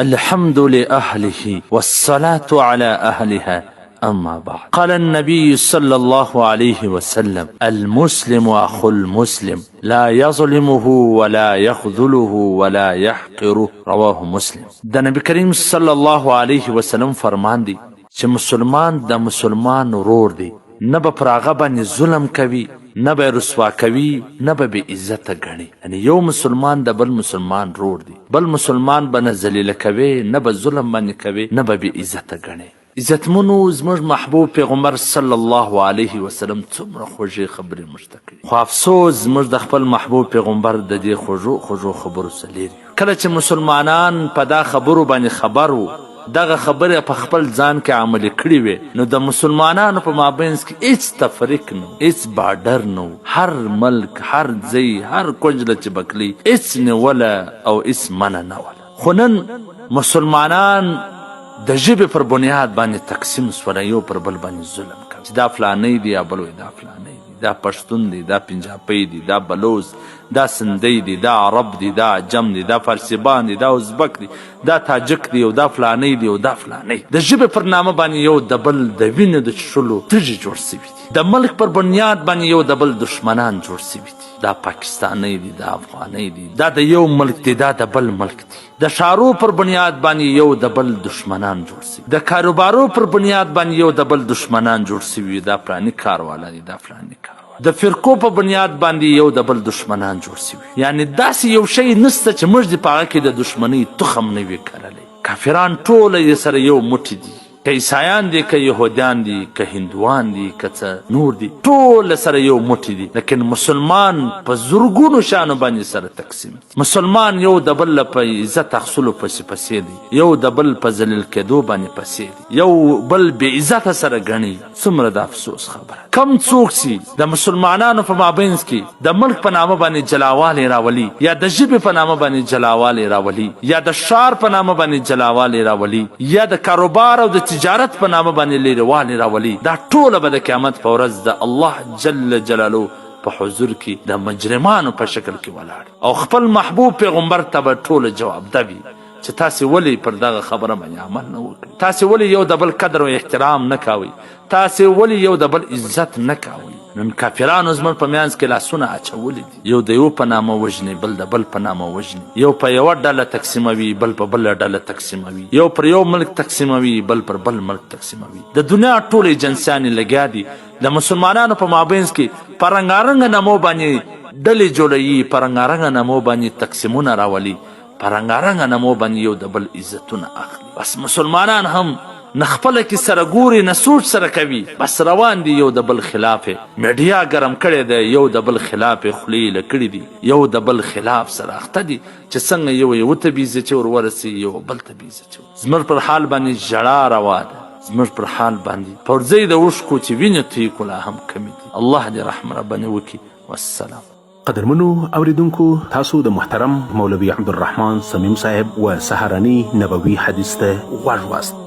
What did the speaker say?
الحمد لأهله والصلاة على أهلها أما بعد. قال النبي صلى الله عليه وسلم: المسلم أخو المسلم لا يظلمه ولا يخذله ولا يحقره. رواه مسلم. د نبی کریم صلی الله علیه وسلم فرمان دی چې مسلمان د مسلمان ورور دی، نه به پر هغه باندې ظلم کوي، نه به رسوا کوي، نه به بې عزته ګڼي. یعنی یو مسلمان د بل مسلمان ورور دی، بل مسلمان به نه ذلیله کوي، نه به ظلم باندې کوي، نه به بې عزته ګڼي. عزتمنو زموږ محبوب پیغمبر صلی الله علیه وسلم څومره خوږې خبرې موږ ته کړي، خو افسوس موږ د خپل محبوب پیغمبر د دې خوږو خبرو څخه لیرې یو. کله چې مسلمانان په دا خبرو باندې خبر وو، دغه خبره په خپل ځان کې عملي کړي وي، نو د مسلمانانو په مابینځ کې هیڅ تفریق نه، هیڅ بارډر نه، هر ملک، هر ځای، هر کونجله چې بکلی هیڅ نیوله او هیڅ منع نه وله. خو نن مسلمانان د ژبې پر بنیاد باندې تقسیم سوله، یو پر بل باندې ظلم کوي چې دا فلانی دی، یا بل وایي دا فلانی دی، دا پښتون دی، دا پنجابی دی، دا بلوچ، دا سندی دی، دا عرب دی، دا عجم دی، دا فارسیبان دی، دا ازبک دی، دا تاجک دی، او دا فلانی دی، او دا فلانی. د ژبې پر نامه باندې یو د بل د وینې د څښلو تږي جوړ سوي دي. د ملک پر بنیاد باندې یو د بل دشمنان جوړ سوي دي. دا پاکستانی دی، دا افغانی دی، دا د یو ملک دی، دا د بل ملک دی. د شارو پر بنیاد باندې یو د بل دشمنان جوړ سوي، د کاروبارو پر بنیاد باندې یو د بل دشمنان جوړ سوي، دا فلانی کاروالا دی، دا فلانی کاروالا. د فرقو په بنیاد باندې یو د بل دشمنان جوړ سوي. یعنی داسې یو شی نسته چې موږ د په هغه کې د دشمنۍ تخم نه وي کرلی. کافران ټوله یې سره یو موټی دي، که عیسایان دي، که یهودیان دي، که هندوان دي، که څه نور دي، ټول سره یو موټی دي. لیکن مسلمان په زرګونو شانو باندې سره تقسیم دي. مسلمان یو د بل په عزت اخیستلو پسې دی، یو د بل په ذلیل کېدو باندې پسې دی، یو بل بې عزته سره ګڼي. څومره د افسوس خبره. کم څوک چې د مسلمانانو په مابینځ کې د ملک په نامه باندې جلاوالی راولي، یا د ژبې په نامه باندې جلاوالی راولي، یا د شار په نامه باندې جلاوالی راولي، یا د کاروبار او د تجارت په نامه باندې لیروالی راولي، دا ټوله به د قیامت په ورځ د الله جل جلاله په حضور کې د مجرمانو په شکل کې ولاړ، او خپل محبوب پیغمبر ته به ټوله جواب دوي چې تاسې ولې پر دغه خبره باندې عمل نه وکړئ، تاسې ولې یو د بل قدر او احترام نه کوئ، تاسې ولې یو د بل عزت نه کوئ. نن کافرانو زموږ په منځ کې لاسونه اچولي دي، یو د یو په نامه وژني، بل د بل په نامه وژني، یو په یوه ډله تقسیموي، بل په بله ډله تقسیموي، یو پر یو ملک تقسیموي، بل پر بل ملک تقسیموي. د دنیا ټول ایجنسیانې لګیا دي د مسلمانانو په مابینځ کې په رنګارنګه نامو باندې ډلې جوړوي، په رنګارنګه نامو باندې تقسیمونه راولي، په رنګارنګه نامو باندې یو د بل عزتونه اخلي. بس مسلمانان هم نه خپله کې سره ګوري، نه سوچ سره کوي، بس روان دي یو د بل خلاف. میډیا ګرم کړی دی، یو د بل خلاف خولې ایله کړي دي، یو د بل خلاف سره اخته دي چې څنګه یو یو ته بیزچې ور ورسي، یو بل ته بیزچې. زموږ پر حال باندې ژړا روا ده، زموږ پر حال باندې پر ځای د اوښکو چې وینې تویې کړو لا هم کمې دي. الله دې رحم ربانې وکړي. والسلام. قدرمنو اوریدونکو، تاسو د محترم مولوي عبدالرحمن صمیم صاحب و سهارني نبوي حدیث ته غوږ واست.